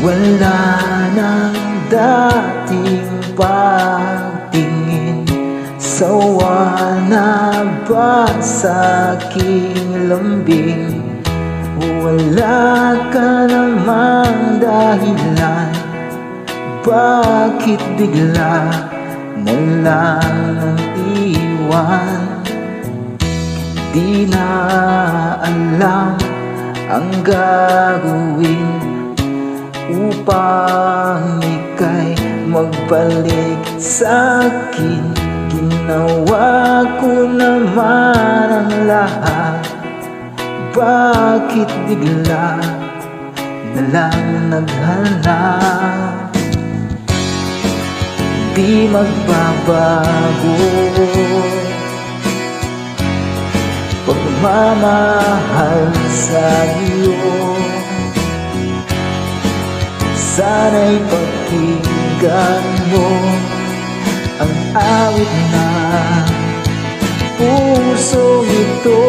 Wala nang dating pagtingin, sawa na ba sa aking lambing? Wala ka namang dahilan, bakit bigla na lang nang iwan? Di na alam ang gagawin upang ika'y magbalik sa'kin. Ginawa ko naman ang lahat, bakit bigla na lang naghanap? Di magbabago pagmamahal sa'yo. Sana'y pakinggan mo ang awit na puso ito.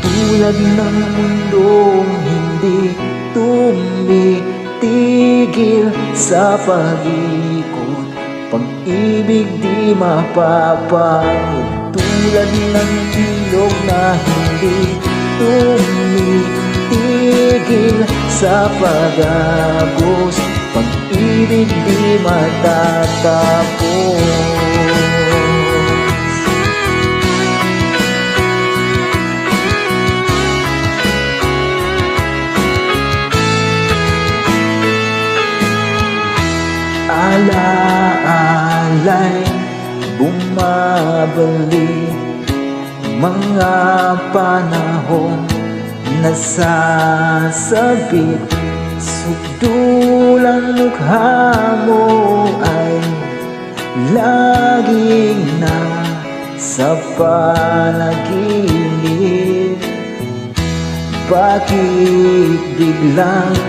Tulad ng mundong hindi tumitigil sa pag-ikot, pag-ibig di mapapagod. Tulad ng ilog na hindi tumitigil sa pag-agos, pag-ibig di matatapos. Alaala'y bumabalik, mga panahong nasasabik. Sugdulang mukha mo ay laging nasa panaginip. Bakit biglang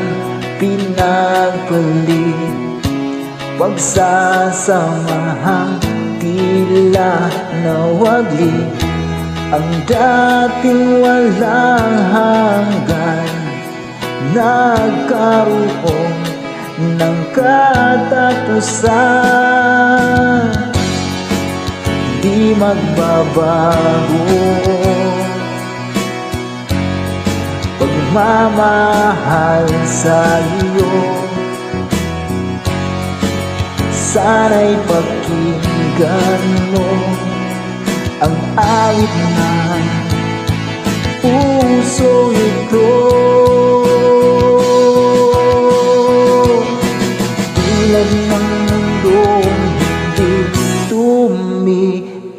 pinagpalit pagsasamahang tila nawagli? Ang dating walang hanggan nagkaroon ng katapusan. Di magbabago pagmamahal sa'yo. Sana'y pakinggan mo ang awit ng puso ito. Tulad ng mundong hindi tumitigil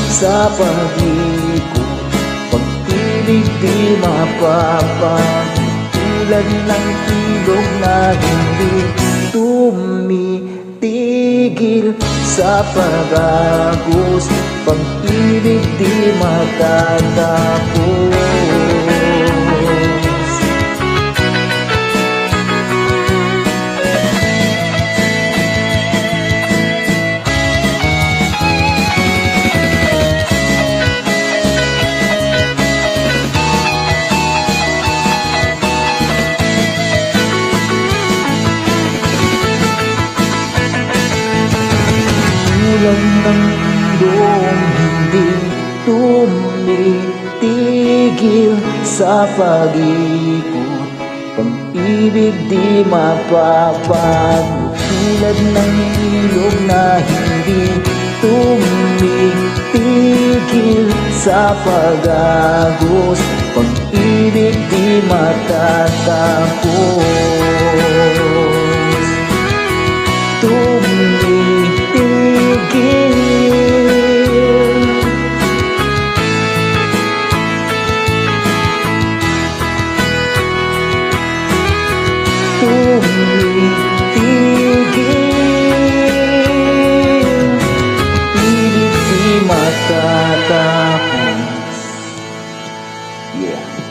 sa pag-ikot, pag-ibig di mapapagod. Tulad ng ilog na hindi tumitigil sa pag-agos, pag-ibig di matatapos. Tulad ng mundong hindi tumitigil sa pag-ikot, pag-ibig di mapapagod. Tulad ng ilog na hindi tumitigil sa pag-agos, pag-ibig di matatapos. Tumitigil, ibig di matatapos. Yeah.